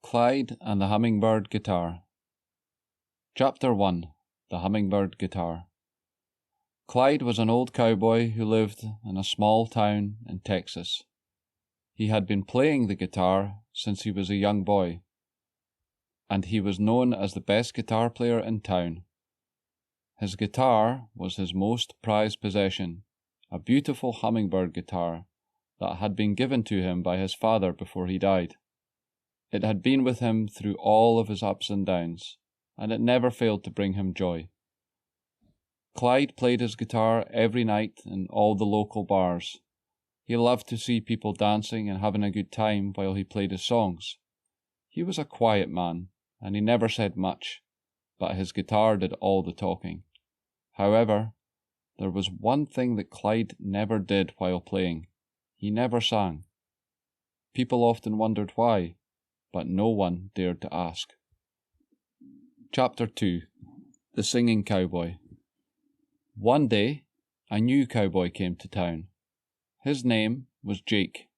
Clyde and the Hummingbird Guitar. Chapter 1. The Hummingbird Guitar. Clyde was an old cowboy who lived in a small town in Texas. He had been playing the guitar since he was a young boy, and he was known as the best guitar player in town. His guitar was his most prized possession, a beautiful hummingbird guitar that had been given to him by his father before he died. It had been with him through all of his ups and downs, and it never failed to bring him joy. Clyde played his guitar every night in all the local bars. He loved to see people dancing and having a good time while he played his songs. He was a quiet man, and he never said much, but his guitar did all the talking. However, there was one thing that Clyde never did while playing. He never sang. People often wondered why, but no one dared to ask. Chapter 2. The Singing Cowboy. One day, a new cowboy came to town. His name was Jake,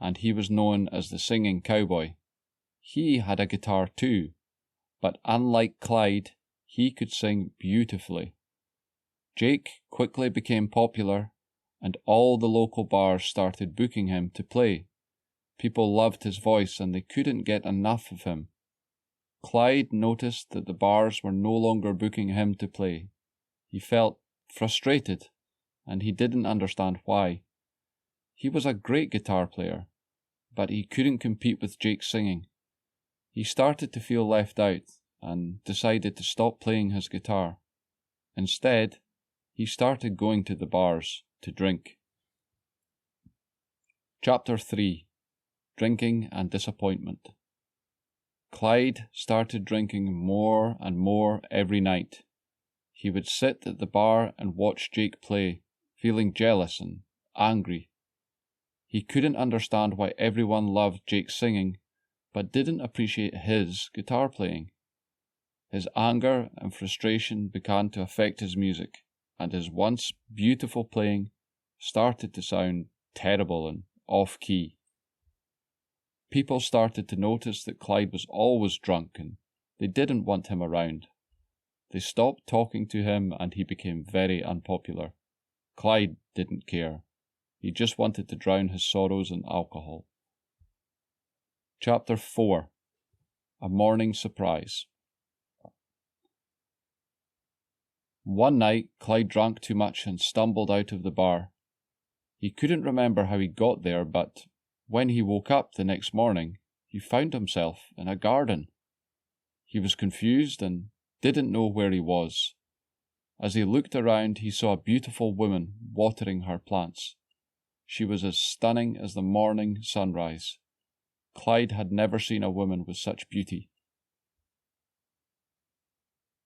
and he was known as the Singing Cowboy. He had a guitar too, but unlike Clyde, he could sing beautifully. Jake quickly became popular, and all the local bars started booking him to play. People loved his voice, and they couldn't get enough of him. Clyde noticed that the bars were no longer booking him to play. He felt frustrated, and he didn't understand why. He was a great guitar player, but he couldn't compete with Jake's singing. He started to feel left out and decided to stop playing his guitar. Instead, he started going to the bars to drink. Chapter 3. Drinking and Disappointment. Clyde started drinking more and more every night. He would sit at the bar and watch Jake play, feeling jealous and angry. He couldn't understand why everyone loved Jake's singing, but didn't appreciate his guitar playing. His anger and frustration began to affect his music, and his once beautiful playing started to sound terrible and off-key. People started to notice that Clyde was always drunk, and they didn't want him around. They stopped talking to him, and he became very unpopular. Clyde didn't care. He just wanted to drown his sorrows in alcohol. Chapter 4. A Morning Surprise. One night, Clyde drank too much and stumbled out of the bar. He couldn't remember how he got there, but when he woke up the next morning, he found himself in a garden. He was confused and didn't know where he was. As he looked around, he saw a beautiful woman watering her plants. She was as stunning as the morning sunrise. Clyde had never seen a woman with such beauty.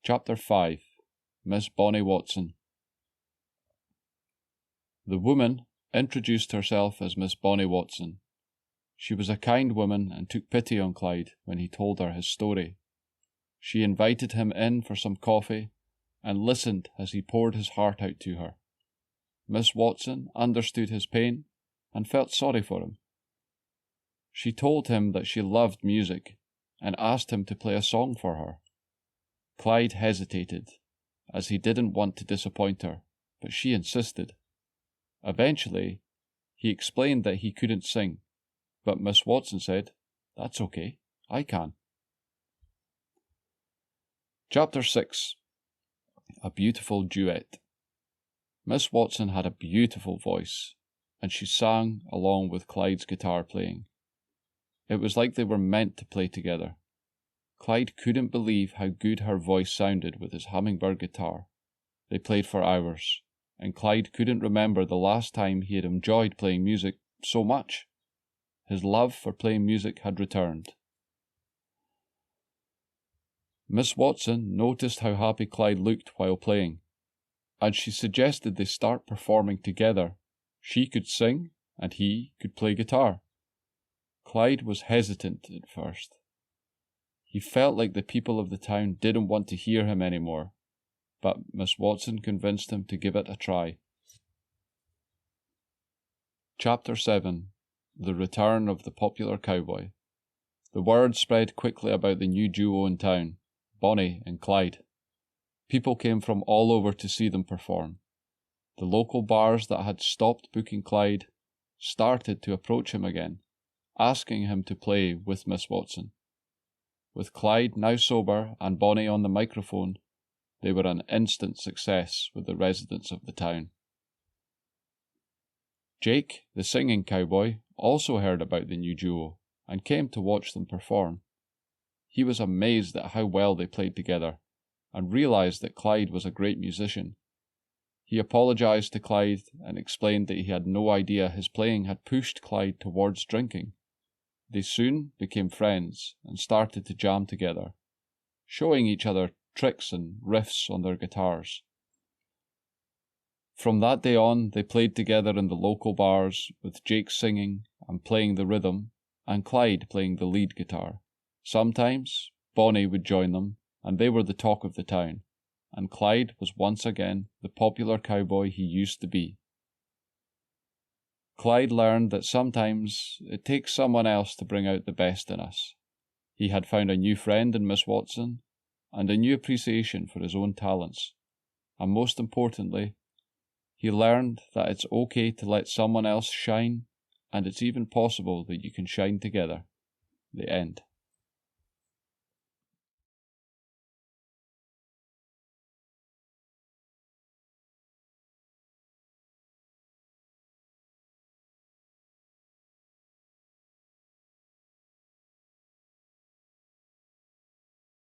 Chapter 5. Miss Bonnie Watson. The woman introduced herself as Miss Bonnie Watson. She was a kind woman and took pity on Clyde when he told her his story. She invited him in for some coffee and listened as he poured his heart out to her. Miss Watson understood his pain and felt sorry for him. She told him that she loved music and asked him to play a song for her. Clyde hesitated, as he didn't want to disappoint her, but she insisted. Eventually, he explained that he couldn't sing, but Miss Watson said, "That's okay, I can." Chapter 6. A Beautiful Duet. Miss Watson had a beautiful voice, and she sang along with Clyde's guitar playing. It was like they were meant to play together. Clyde couldn't believe how good her voice sounded with his hummingbird guitar. They played for hours, and Clyde couldn't remember the last time he had enjoyed playing music so much. His love for playing music had returned. Miss Watson noticed how happy Clyde looked while playing, and she suggested they start performing together. She could sing, and he could play guitar. Clyde was hesitant at first. He felt like the people of the town didn't want to hear him anymore, but Miss Watson convinced him to give it a try. Chapter 7. The Return of the Popular Cowboy. The word spread quickly about the new duo in town, Bonnie and Clyde. People came from all over to see them perform. The local bars that had stopped booking Clyde started to approach him again, asking him to play with Miss Watson. With Clyde now sober and Bonnie on the microphone, they were an instant success with the residents of the town. Jake, the singing cowboy, also heard about the new duo and came to watch them perform. He was amazed at how well they played together and realized that Clyde was a great musician. He apologized to Clyde and explained that he had no idea his playing had pushed Clyde towards drinking. They soon became friends and started to jam together, showing each other tricks and riffs on their guitars. From that day on, they played together in the local bars, with Jake singing and playing the rhythm, and Clyde playing the lead guitar. Sometimes Bonnie would join them, and they were the talk of the town, and Clyde was once again the popular cowboy he used to be. Clyde learned that sometimes it takes someone else to bring out the best in us. He had found a new friend in Miss Watson, and a new appreciation for his own talents, and most importantly, he learned that it's okay to let someone else shine, and it's even possible that you can shine together. The end.